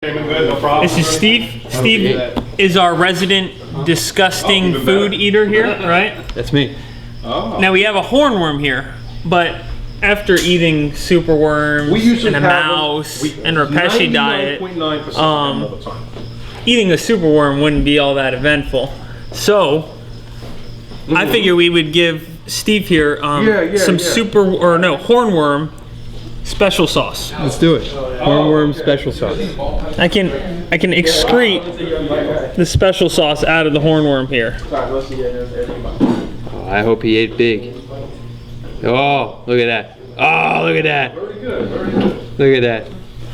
This is Steve. Steve is our resident disgusting food eater here, right? That's me. Now we have a hornworm here, but after eating superworms and a mouse and Rapeshi diet, eating a superworm wouldn't be all that eventful. So I figure we would give Steve here hornworm special sauce. Let's do it. Hornworm special sauce. I can excrete the special sauce out of the hornworm here. Oh, I hope he ate big. Oh, look at that. Oh, look at that. Look at that.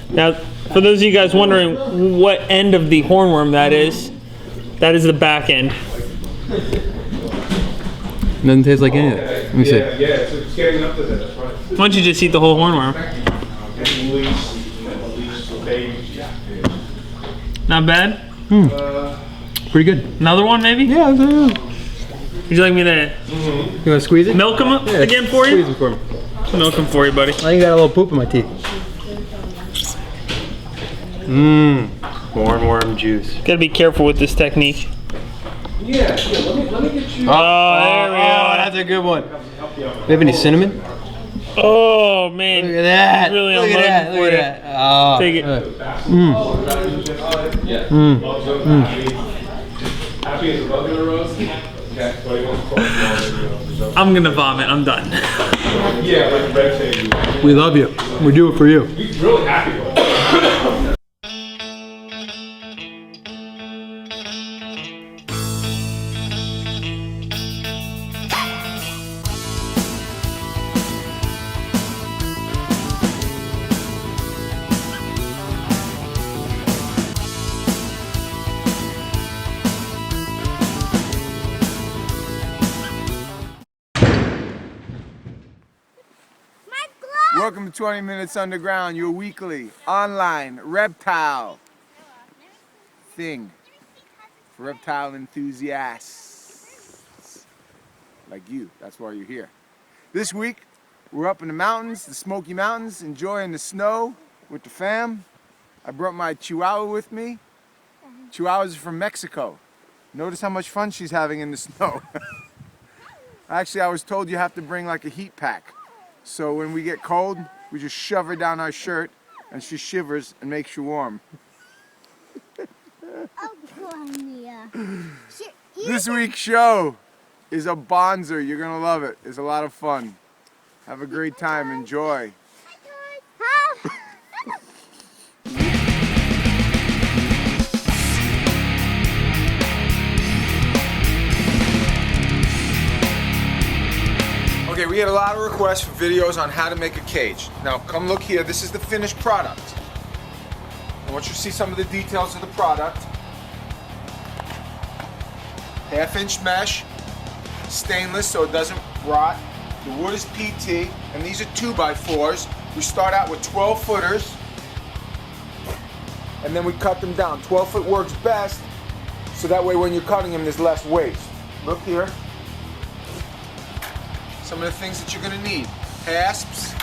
Now, for those of you guys wondering what end of the hornworm that is the back end. Doesn't taste like anything. Let me see. Yeah, it's getting up to that. That's right. Why don't you just eat the whole hornworm? Not bad? Pretty good. Another one, maybe? Yeah. Would you like me to You want to squeeze it? milk them again for you? Squeeze it for me. Milk them for you, buddy. I think I got a little poop in my teeth. Hornworm juice. Gotta be careful with this technique. Yeah, let me get you. Oh, there we go. That's a good one. Do you have any cinnamon? Oh, man. Look at that. Really Look unloading at that. for Look you. at that. Oh. Take it. Happy as a bug in a rose? I'm gonna vomit. I'm done. Yeah, like red tape. We love you. We do it for you. He's really happy with it. Welcome to 20 Minutes Underground, your weekly online reptile thing for reptile enthusiasts like you. That's why you're here. This week, we're up in the mountains, the Smoky Mountains, enjoying the snow with the fam. I brought my Chihuahua with me. Chihuahuas are from Mexico. Notice how much fun she's having in the snow. Actually, I was told you have to bring like a heat pack. So when we get cold, we just shove her down our shirt and she shivers and makes you warm. This week's show is a bonzer. You're gonna love it. It's a lot of fun. Have a great time. Enjoy. Okay, we had a lot of requests for videos on how to make a cage. Now, come look here. This is the finished product. I want you to see some of the details of the product. 1/2-inch mesh, stainless so it doesn't rot. The wood is PT, and these are 2x4s. We start out with 12 footers, and then we cut them down. 12 foot works best, so that way when you're cutting them, there's less waste. Look here. Some of the things that you're going to need. Hasps,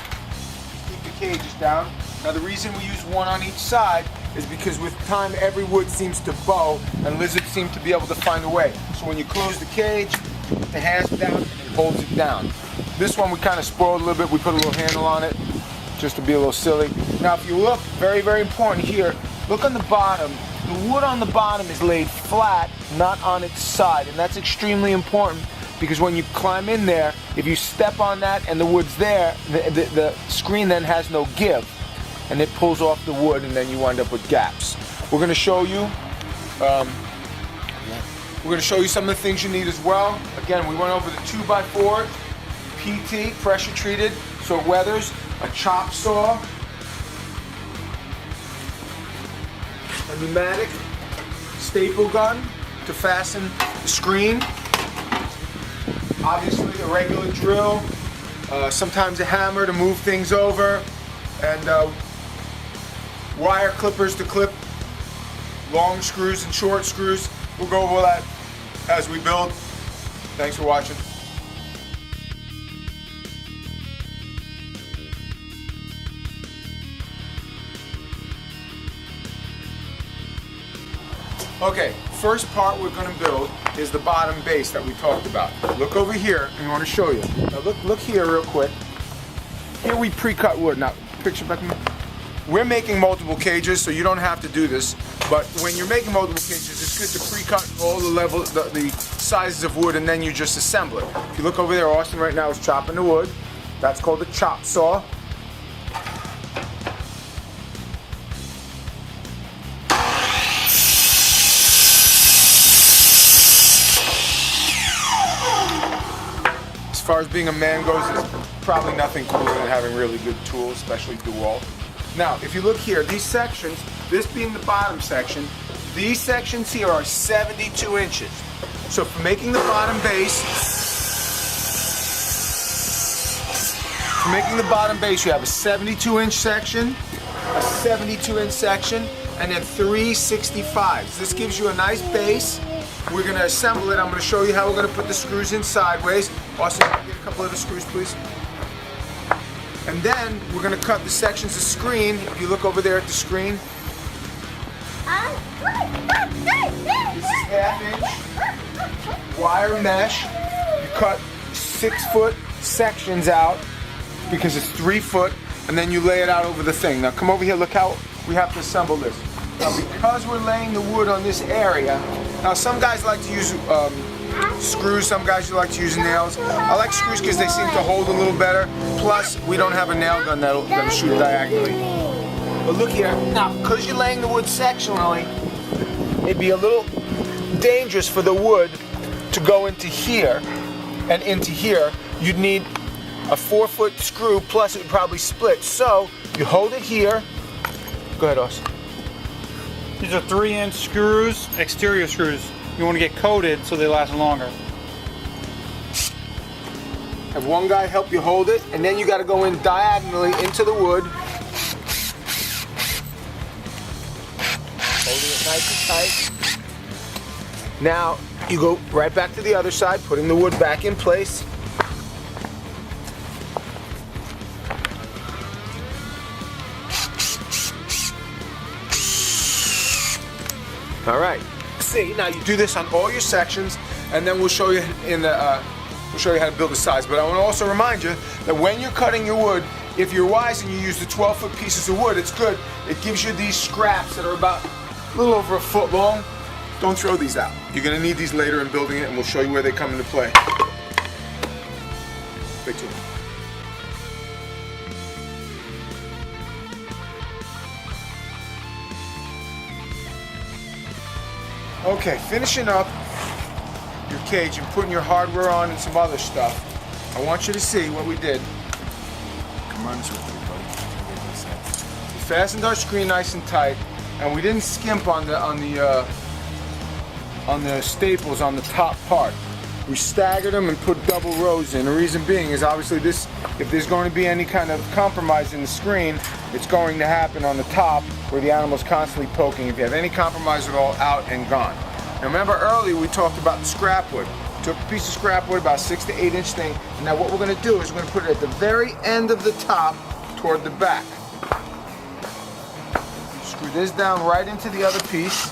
keep the cages down. Now the reason we use one on each side is because with time every wood seems to bow and lizards seem to be able to find a way. So when you close the cage, put the hasp down and it holds it down. This one we kind of spoiled a little bit. We put a little handle on it just to be a little silly. Now if you look, very, very important here, look on the bottom. The wood on the bottom is laid flat, not on its side, and that's extremely important. Because when you climb in there, if you step on that and the wood's there, the screen then has no give. And it pulls off the wood and then you wind up with gaps. We're gonna show you some of the things you need as well. Again, we went over the 2x4, PT, pressure treated, so it weathers, a chop saw, a pneumatic staple gun to fasten the screen. Obviously a regular drill, sometimes a hammer to move things over, and wire clippers to clip long screws and short screws. We'll go over that as we build. Thanks for watching. Okay, first part we're gonna build is the bottom base that we talked about. Look over here, and I want to show you. Now look here real quick. Here we pre-cut wood. Now, picture back. We're making multiple cages, so you don't have to do this. But when you're making multiple cages, it's good to pre-cut all the levels, the sizes of wood, and then you just assemble it. If you look over there, Austin right now is chopping the wood. That's called a chop saw. As far as being a man goes, there's probably nothing cooler than having really good tools, especially DeWalt. Now, if you look here, these sections, this being the bottom section, these sections here are 72 inches. So for making the bottom base, you have a 72-inch section, a 72-inch section, and then 3 65s. This gives you a nice base. We're going to assemble it. I'm going to show you how we're going to put the screws in sideways. Austin, can you get a couple of the screws, please? And then we're going to cut the sections of screen. If you look over there at the screen, this is half-inch wire mesh. You cut 6-foot sections out because it's 3 foot, and then you lay it out over the thing. Now come over here, look how we have to assemble this. Now because we're laying the wood on this area, now some guys like to use screws, some guys like to use nails. I like screws because they seem to hold a little better. Plus, we don't have a nail gun that'll shoot diagonally. But look here, now because you're laying the wood sectionally, it'd be a little dangerous for the wood to go into here and into here. You'd need a 4-foot screw, plus it would probably split. So you hold it here. Go ahead, Austin. These are 3-inch screws, exterior screws. You want to get coated so they last longer. Have one guy help you hold it, and then you got to go in diagonally into the wood. Holding it nice and tight. Now you go right back to the other side, putting the wood back in place. All right. See, now you do this on all your sections, and then we'll show you we'll show you how to build the sides. But I want to also remind you that when you're cutting your wood, if you're wise and you use the 12-foot pieces of wood, it's good. It gives you these scraps that are about a little over 1 foot long. Don't throw these out. You're going to need these later in building it, and we'll show you where they come into play. Big tool. Okay, finishing up your cage and putting your hardware on and some other stuff. I want you to see what we did. Come on this way, buddy. We fastened our screen nice and tight, and we didn't skimp on the staples on the top part. We staggered them and put double rows in. The reason being is obviously this, if there's going to be any kind of compromise in the screen, it's going to happen on the top where the animal's constantly poking. If you have any compromise at all, out and gone. Now remember earlier we talked about the scrap wood. Took a piece of scrap wood, about 6 to 8 inch thing, and now what we're going to do is we're going to put it at the very end of the top toward the back. Screw this down right into the other piece.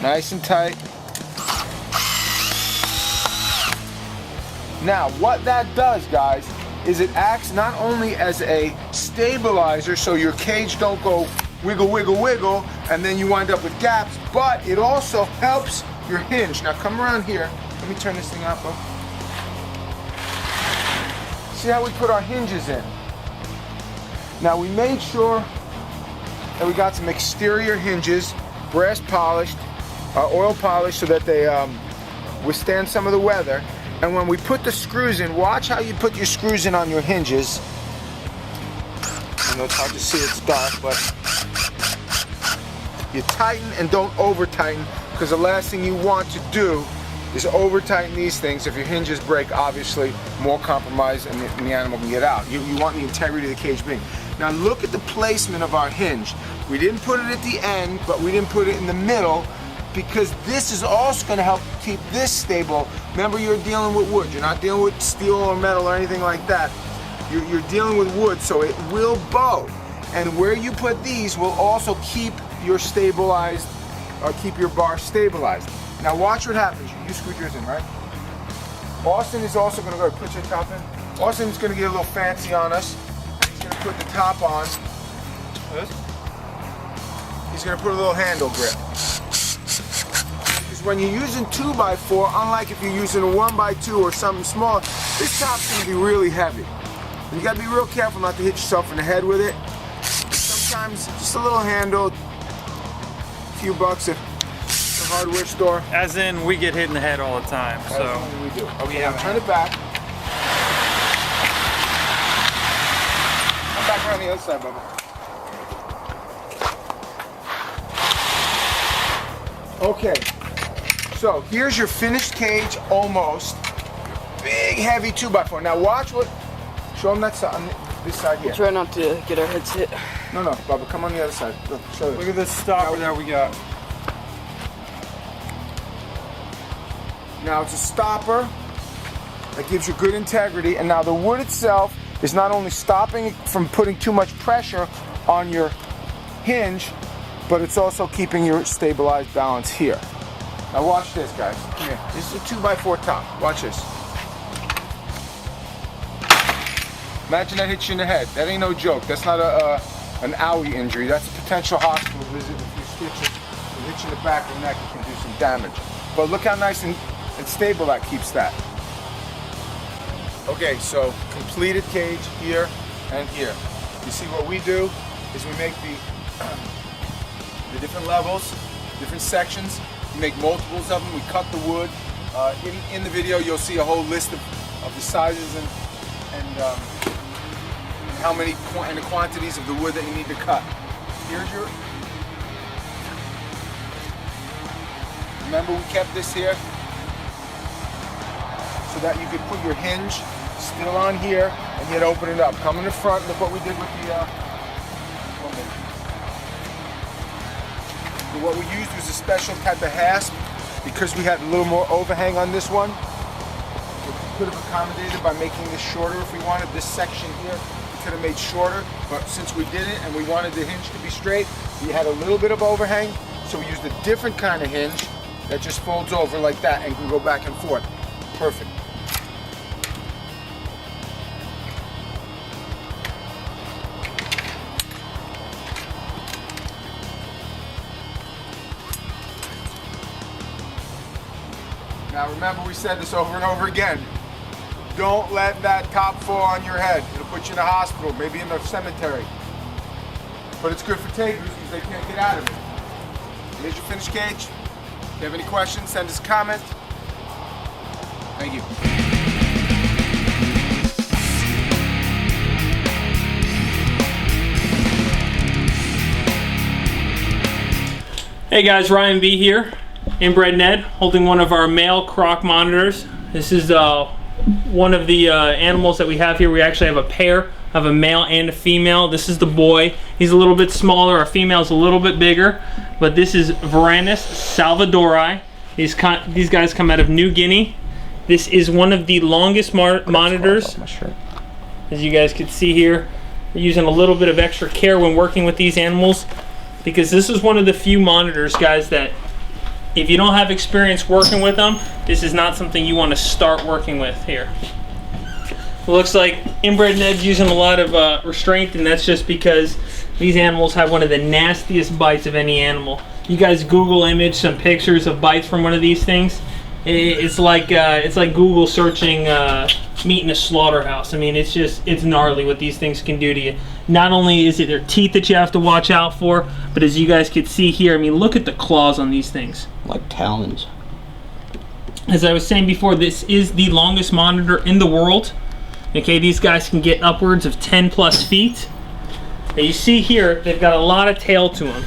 Nice and tight. Now, what that does, guys, is it acts not only as a stabilizer so your cage don't go wiggle, wiggle, wiggle, and then you wind up with gaps, but it also helps your hinge. Now, come around here. Let me turn this thing up. See how we put our hinges in? Now, we made sure that we got some exterior hinges, brass polished, oil polished so that they withstand some of the weather. And when we put the screws in, watch how you put your screws in on your hinges. I know it's hard to see, it's dark, but you tighten and don't over tighten, because the last thing you want to do is over tighten these things. If your hinges break, obviously more compromise and the animal can get out. You want the integrity of the cage being. Now look at the placement of our hinge. We didn't put it at the end, but we didn't put it in the middle, because this is also going to help keep this stable. Remember, you're dealing with wood. You're not dealing with steel or metal or anything like that. You're dealing with wood, so it will bow. And where you put these will also keep your stabilized, keep your bar stabilized. Now watch what happens. You screwed yours in, right? Austin is also going to go put your top in. Austin's going to get a little fancy on us. He's going to put the top on. He's going to put a little handle grip. Because when you're using 2x4, unlike if you're using a 1x2 or something small, this top's going to be really heavy. You got to be real careful not to hit yourself in the head with it. Sometimes just a little handle, a few bucks at the hardware store. As in, we get hit in the head all the time. That's So what we do. Okay, now turn it back. Come back around the other side, Bubba. Okay, so here's your finished cage, almost. Big, heavy 2x4. Now watch what. Show them that side, on this side here. Try not to get our heads hit. No, Bubba, come on the other side. Look, show this. look at this stopper that we got. Now it's a stopper that gives you good integrity, and now the wood itself is not only stopping it from putting too much pressure on your hinge, but it's also keeping your stabilized balance here. Now watch this, guys. Come here. This is a 2x4 top. Watch this. Imagine that hits you in the head. That ain't no joke. That's not an owie injury. That's a potential hospital visit. If you stitch it, it hits you in the back of the neck, it can do some damage. But look how nice and stable that keeps that. Okay, so completed cage here and here. You see what we do is we make the different levels, different sections. We make multiples of them. We cut the wood. In the video, you'll see a whole list of the sizes and how many and the quantities of the wood that you need to cut. Here's your. Remember, we kept this here so that you could put your hinge still on here and yet open it up. Come in the front. Look what we did with the. What we used was a special type of hasp because we had a little more overhang on this one. We could have accommodated by making this shorter if we wanted. This section here we could have made shorter, but since we did it and we wanted the hinge to be straight, we had a little bit of overhang, so we used a different kind of hinge that just folds over like that and can go back and forth. Perfect. Now remember, we said this over and over again. Don't let that top fall on your head. It'll put you in the hospital, maybe in the cemetery. But it's good for takers because they can't get out of it. Here's your finished cage. If you have any questions, send us a comment. Thank you. Hey guys, Ryan B here, Inbred Ned, holding one of our male Croc monitors. This is one of the animals that we have here. We actually have a pair of a male and a female. This is the boy. He's a little bit smaller. Our female's a little bit bigger. But this is Varanus salvadori. These guys come out of New Guinea. This is one of the longest monitors. As you guys can see here, we're using a little bit of extra care when working with these animals, because this is one of the few monitors, guys, that if you don't have experience working with them, this is not something you want to start working with here. It looks like Inbred Ned's using a lot of restraint, and that's just because these animals have one of the nastiest bites of any animal. You guys Google image some pictures of bites from one of these things. It's like Google searching meat in a slaughterhouse. I mean, it's gnarly what these things can do to you. Not only is it their teeth that you have to watch out for, but as you guys can see here, I mean, look at the claws on these things. Like talons. As I was saying before, this is the longest monitor in the world. Okay, these guys can get upwards of 10 plus feet. And you see here, they've got a lot of tail to them.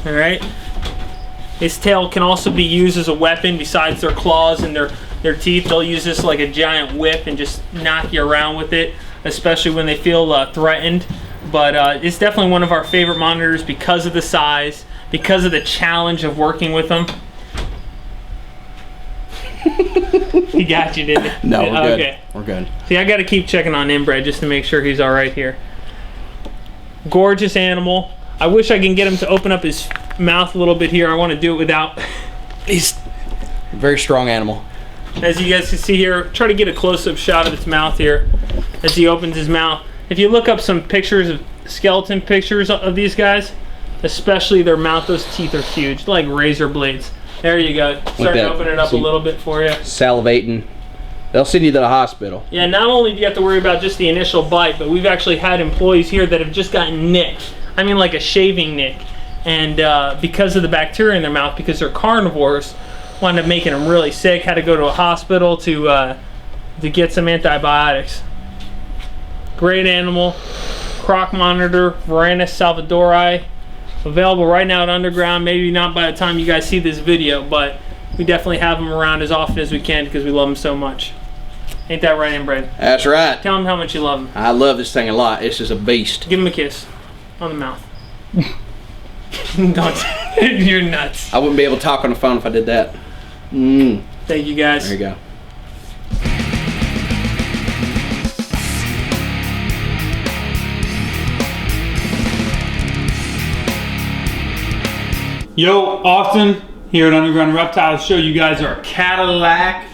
All right. This tail can also be used as a weapon besides their claws and their teeth. They'll use this like a giant whip and just knock you around with it, especially when they feel threatened. But it's definitely one of our favorite monitors because of the size, because of the challenge of working with them. He got you, didn't he? No, we're good. Okay. We're good. See, I got to keep checking on Inbred just to make sure he's all right here. Gorgeous animal. I wish I can get him to open up his mouth a little bit here. I want to do it without. He's Very strong animal. As you guys can see here, try to get a close-up shot of its mouth here as he opens his mouth. If you look up some pictures of skeleton pictures of these guys, especially their mouth, those teeth are huge, like razor blades. There you go. Starting to open it up a little bit for you. Salivating. They'll send you to the hospital. Yeah, not only do you have to worry about just the initial bite, but we've actually had employees here that have just gotten nicked. I mean, like a shaving nick. And because of the bacteria in their mouth, because they're carnivores, wound up making them really sick. Had to go to a hospital to get some antibiotics. Great animal. Croc monitor, Varanus salvadori. Available right now at Underground. Maybe not by the time you guys see this video, but we definitely have them around as often as we can because we love them so much. Ain't that right, Inbred? That's right. Tell them how much you love them. I love this thing a lot. It's just a beast. Give him a kiss on the mouth. Don't. You're nuts. I wouldn't be able to talk on the phone if I did that. Thank you, guys. There you go. Yo, Austin here at Underground Reptiles show you guys our Cadillac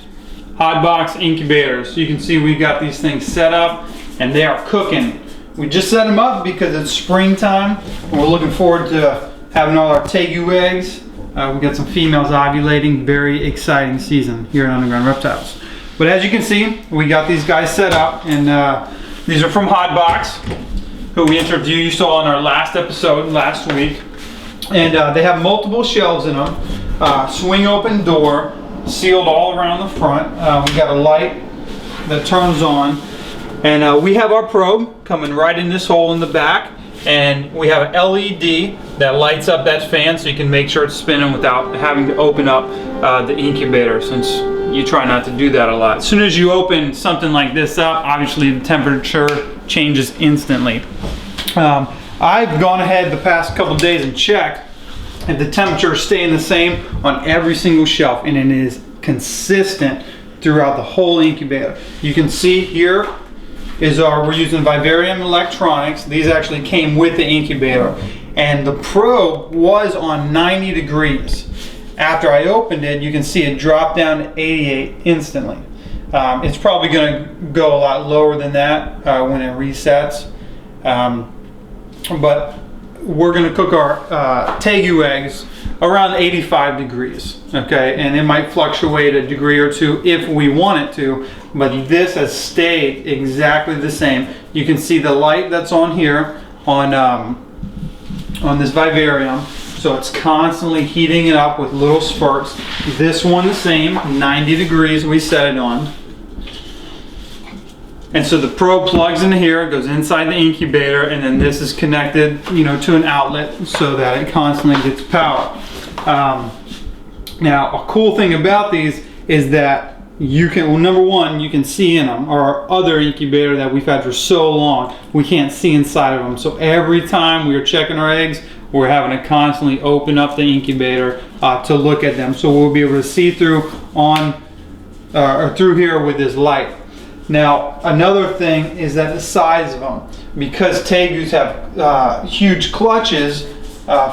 hot box incubators. You can see we got these things set up and they are cooking. We just set them up because it's springtime and we're looking forward to having all our tegu eggs. We got some females ovulating. Very exciting season here at Underground Reptiles. But as you can see, we got these guys set up, and these are from Hotbox, who we interviewed. You saw in our last episode last week. And they have multiple shelves in them. Swing open door, sealed all around the front. We got a light that turns on. And we have our probe coming right in this hole in the back. And we have an LED that lights up that fan so you can make sure it's spinning without having to open up the incubator, since you try not to do that a lot. As soon as you open something like this up, obviously the temperature changes instantly. I've gone ahead the past couple days and checked if the temperature is staying the same on every single shelf, and it is consistent throughout the whole incubator. You can see here is we're using Vivarium electronics. These actually came with the incubator, and the probe was on 90 degrees. After I opened it, you can see it dropped down to 88 instantly. It's probably going to go a lot lower than that when it resets. But we're going to cook our tegu eggs around 85 degrees, okay? And it might fluctuate a degree or two if we want it to, but this has stayed exactly the same. You can see the light that's on here on this vivarium, so it's constantly heating it up with little spurts. This one the same, 90 degrees we set it on. And so the probe plugs into here, goes inside the incubator, and then this is connected, to an outlet so that it constantly gets power. Now, a cool thing about these is that you can, well, number one, you can see in them. Our other incubator that we've had for so long, we can't see inside of them. So every time we are checking our eggs, we're having to constantly open up the incubator to look at them. So we'll be able to see through or through here with this light. Now, another thing is that the size of them, because tegus have huge clutches.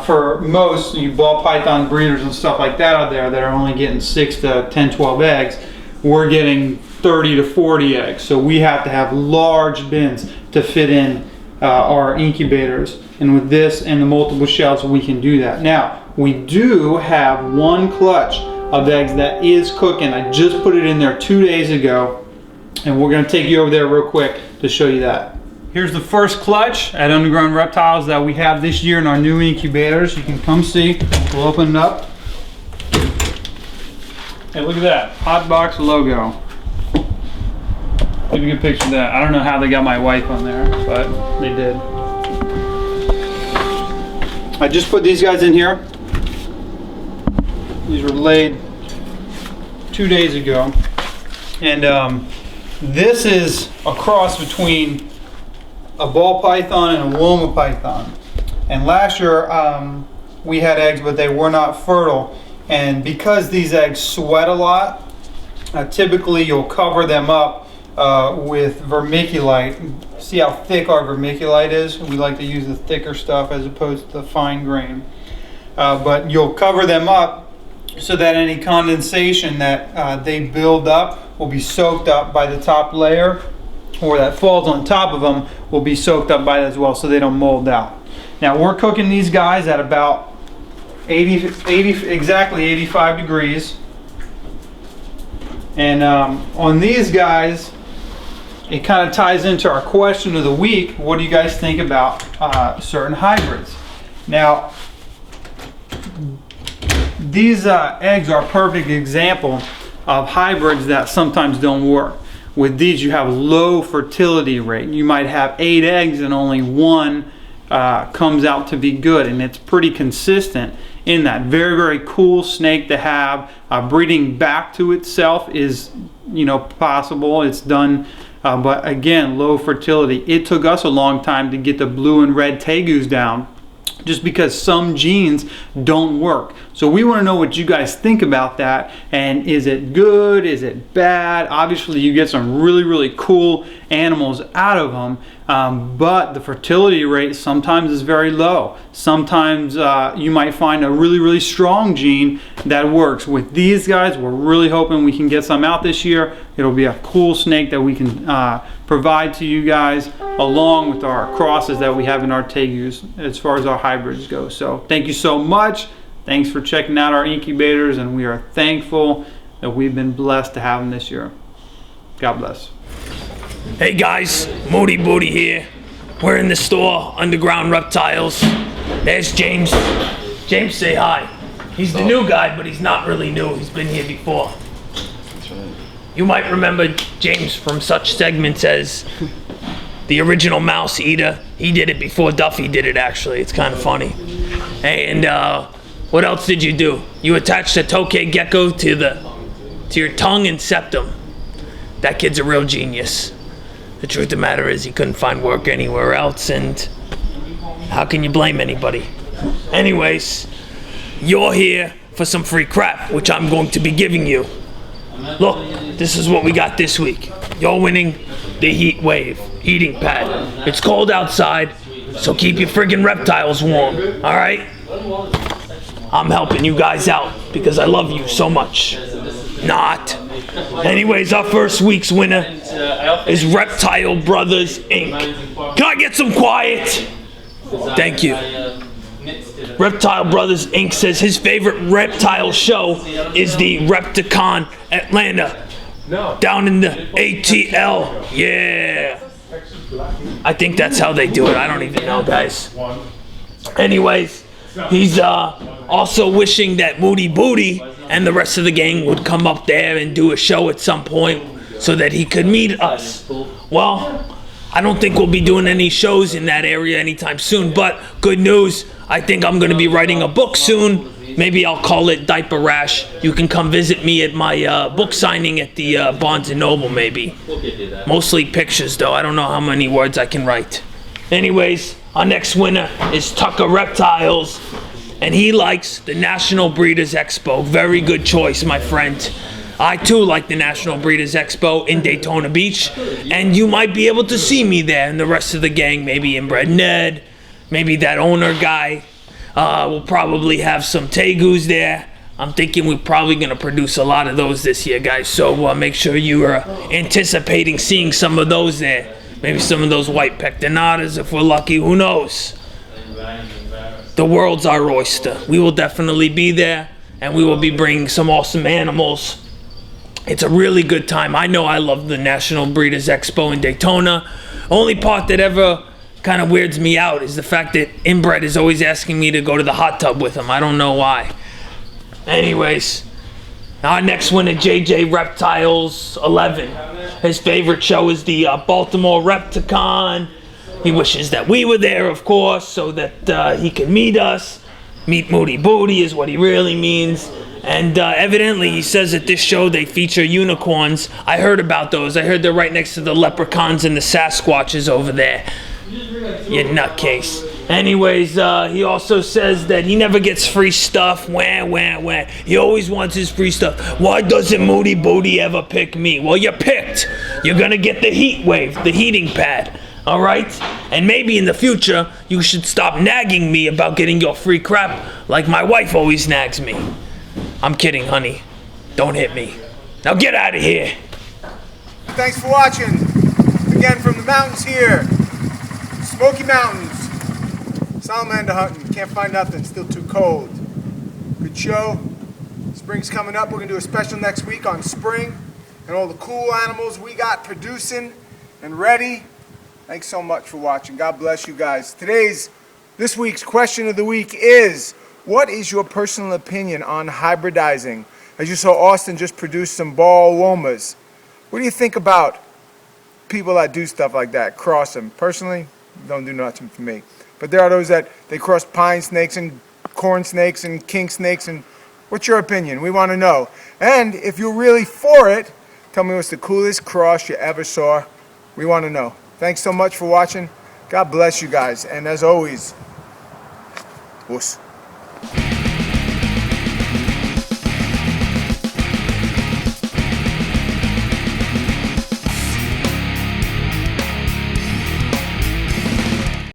For most you ball python breeders and stuff like that out there that are only getting 6 to 10, 12 eggs, we're getting 30 to 40 eggs. So we have to have large bins to fit in our incubators. And with this and the multiple shelves, we can do that. Now, we do have one clutch of eggs that is cooking. I just put it in there 2 days ago, and we're going to take you over there real quick to show you that. Here's the first clutch at Underground Reptiles that we have this year in our new incubators. You can come see. We'll open it up. Hey, look at that. Hotbox logo. Give me a good picture of that. I don't know how they got my wife on there, but they did. I just put these guys in here. These were laid 2 days ago. And this is a cross between a ball python and a Loma python. And last year we had eggs, but they were not fertile. And because these eggs sweat a lot, typically you'll cover them up with vermiculite. See how thick our vermiculite is? We like to use the thicker stuff as opposed to the fine grain. But you'll cover them up so that any condensation that they build up will be soaked up by the top layer, or that falls on top of them will be soaked up by that as well, so they don't mold out. Now we're cooking these guys at about 80 exactly 85 degrees. And on these guys, it kind of ties into our question of the week. What do you guys think about certain hybrids? Now, these eggs are a perfect example of hybrids that sometimes don't work. With these, you have low fertility rate. You might have 8 eggs and only 1 comes out to be good, and it's pretty consistent in that. Very, very cool snake to have. Breeding back to itself is, you know, possible. It's done, but again, low fertility. It took us a long time to get the blue and red tegus down, just because some genes don't work. So we want to know what you guys think about that, and is it good, is it bad? Obviously you get some really, really cool animals out of them, but the fertility rate sometimes is very low. Sometimes you might find a really, really strong gene that works. With these guys, we're really hoping we can get some out this year. It'll be a cool snake that we can provide to you guys, along with our crosses that we have in our tegus as far as our hybrids go. So thank you so much. Thanks for checking out our incubators, and we are thankful that we've been blessed to have them this year. God bless. Hey guys, Moody Booty here. We're in the store, Underground Reptiles. There's James. James, say hi. He's the new guy, but he's not really new. He's been here before. That's right. You might remember James from such segments as the original Mouse Eater. He did it before Duffy did it, actually. It's kind of funny. And what else did you do? You attached a tokay gecko to your tongue and septum. That kid's a real genius. The truth of the matter is he couldn't find work anywhere else, and how can you blame anybody? Anyways, you're here for some free crap, which I'm going to be giving you. Look, this is what we got this week. You're winning the heat wave heating pad. It's cold outside, so keep your friggin' reptiles warm, all right? I'm helping you guys out because I love you so much. Not. Anyways, our first week's winner is Reptile Brothers Inc. Can I get some quiet? Thank you. Reptile Brothers Inc. says his favorite reptile show is the Repticon Atlanta. Down in the ATL. Yeah. I think that's how they do it. I don't even know, guys. Anyways, he's also wishing that Moody Booty and the rest of the gang would come up there and do a show at some point so that he could meet us. Well, I don't think we'll be doing any shows in that area anytime soon, but good news, I think I'm going to be writing a book soon. Maybe I'll call it Diaper Rash. You can come visit me at my book signing at the Barnes & Noble, maybe. Mostly pictures, though. I don't know how many words I can write. Anyways, our next winner is Tucker Reptiles, and he likes the National Breeders' Expo. Very good choice, my friend. I too like the National Breeders' Expo in Daytona Beach, and you might be able to see me there and the rest of the gang, maybe Inbred Ned, maybe that owner guy. We'll probably have some tegus there. I'm thinking we're probably going to produce a lot of those this year, guys, so make sure you are anticipating seeing some of those there. Maybe some of those white pectinatas if we're lucky, who knows? The world's our oyster. We will definitely be there, and we will be bringing some awesome animals. It's a really good time. I know I love the National Breeders' Expo in Daytona. Only part that ever kind of weirds me out is the fact that Inbred is always asking me to go to the hot tub with him. I don't know why. Anyways, our next winner, JJ Reptiles 11. His favorite show is the Baltimore Repticon. He wishes that we were there, of course, so that he could meet us. Meet Moody Booty is what he really means. And evidently he says at this show they feature unicorns. I heard about those. I heard they're right next to the leprechauns and the Sasquatches over there. You nutcase. Anyways, he also says that he never gets free stuff. Wah, wah, wah. He always wants his free stuff. Why doesn't Moody Booty ever pick me? Well, you're picked. you're gonna get the heat wave, the heating pad. Alright? And maybe in the future, you should stop nagging me about getting your free crap like my wife always nags me. I'm kidding, honey. Don't hit me. Now get out of here. Thanks for watching. Again from the mountains here. Smoky Mountains. Salamander hunting. Can't find nothing. Still too cold. Good show. Spring's coming up. We're going to do a special next week on spring and all the cool animals we got producing and ready. Thanks so much for watching. God bless you guys. This week's question of the week is, what is your personal opinion on hybridizing? As you saw, Austin just produced some ball womas. What do you think about people that do stuff like that, cross them? Personally, don't do nothing for me. But there are those that they cross pine snakes and corn snakes and king snakes. And what's your opinion? We want to know. And if you're really for it, tell me what's the coolest cross you ever saw. We want to know. Thanks so much for watching. God bless you guys. And as always, wuss.